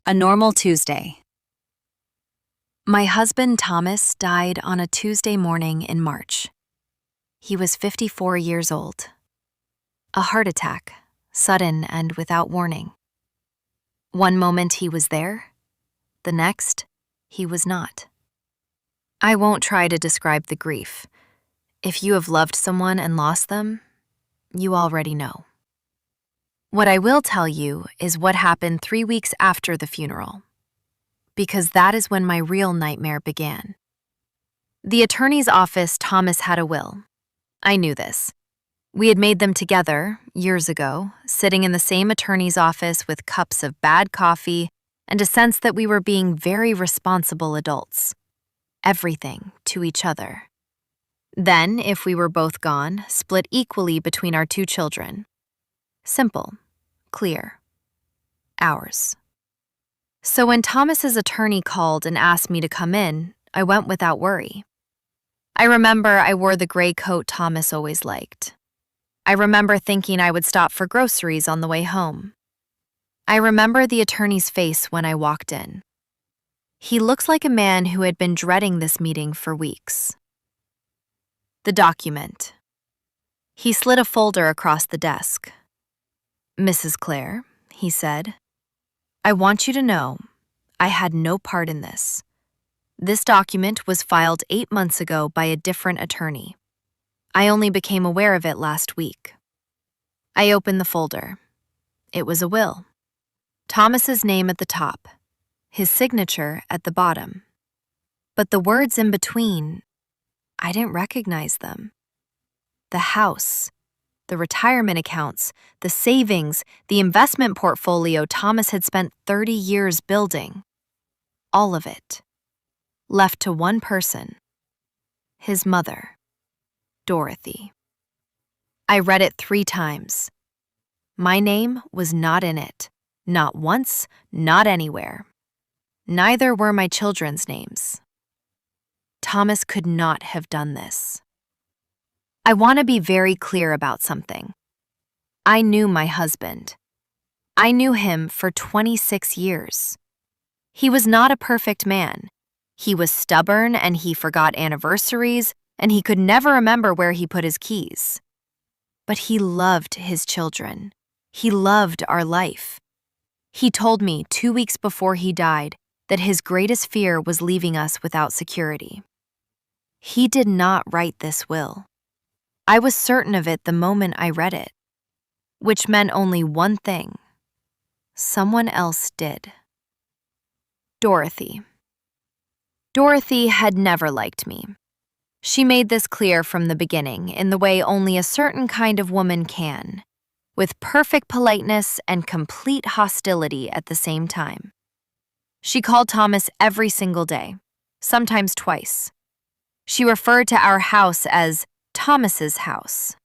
A normal Tuesday. My husband Thomas died on a Tuesday morning in March. He was 54 years old. A heart attack, sudden and without warning. One moment he was there, the next, he was not. I won't try to describe the grief. If you have loved someone and lost them, you already know. What I will tell you is what happened 3 weeks after the funeral, because that is when my real nightmare began. The attorney's office, Thomas had a will. I knew this. We had made them together, years ago, sitting in the same attorney's office with cups of bad coffee and a sense that we were being very responsible adults. Everything to each other. Then, if we were both gone, split equally between our 2 children. Simple, clear. Ours. So when Thomas's attorney called and asked me to come in, I went without worry. I remember I wore the gray coat Thomas always liked. I remember thinking I would stop for groceries on the way home. I remember the attorney's face when I walked in. He looked like a man who had been dreading this meeting for weeks. The document. He slid a folder across the desk. "Mrs. Clare," he said, "I want you to know I had no part in this. This document was filed 8 months ago by a different attorney. I only became aware of it last week." I opened the folder. It was a will. Thomas's name at the top, his signature at the bottom. But the words in between, I didn't recognize them. The house, the retirement accounts, the savings, the investment portfolio Thomas had spent 30 years building. All of it. Left to one person. His mother, Dorothy. I read it 3 times. My name was not in it. Not once, not anywhere. Neither were my children's names. Thomas could not have done this. I want to be very clear about something. I knew my husband. I knew him for 26 years. He was not a perfect man. He was stubborn and he forgot anniversaries and he could never remember where he put his keys. But he loved his children. He loved our life. He told me 2 weeks before he died that his greatest fear was leaving us without security. He did not write this will. I was certain of it the moment I read it, which meant only one thing. Someone else did. Dorothy. Dorothy had never liked me. She made this clear from the beginning in the way only a certain kind of woman can, with perfect politeness and complete hostility at the same time. She called Thomas every single day, sometimes twice. She referred to our house as Thomas's house.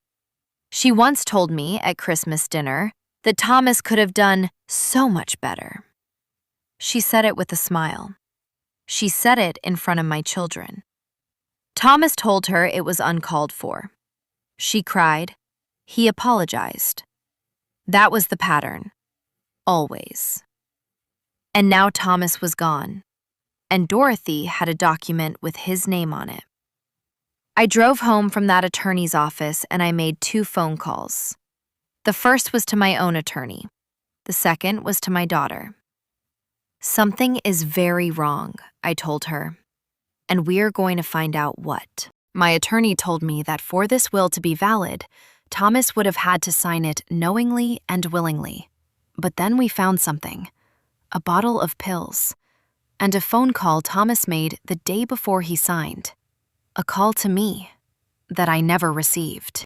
She once told me at Christmas dinner that Thomas could have done so much better. She said it with a smile. She said it in front of my children. Thomas told her it was uncalled for. She cried. He apologized. That was the pattern. Always. And now Thomas was gone, and Dorothy had a document with his name on it. I drove home from that attorney's office and I made 2 phone calls. The first was to my own attorney. The second was to my daughter. "Something is very wrong," I told her, "and we're going to find out what." My attorney told me that for this will to be valid, Thomas would have had to sign it knowingly and willingly. But then we found something, a bottle of pills, and a phone call Thomas made the day before he signed. A call to me that I never received.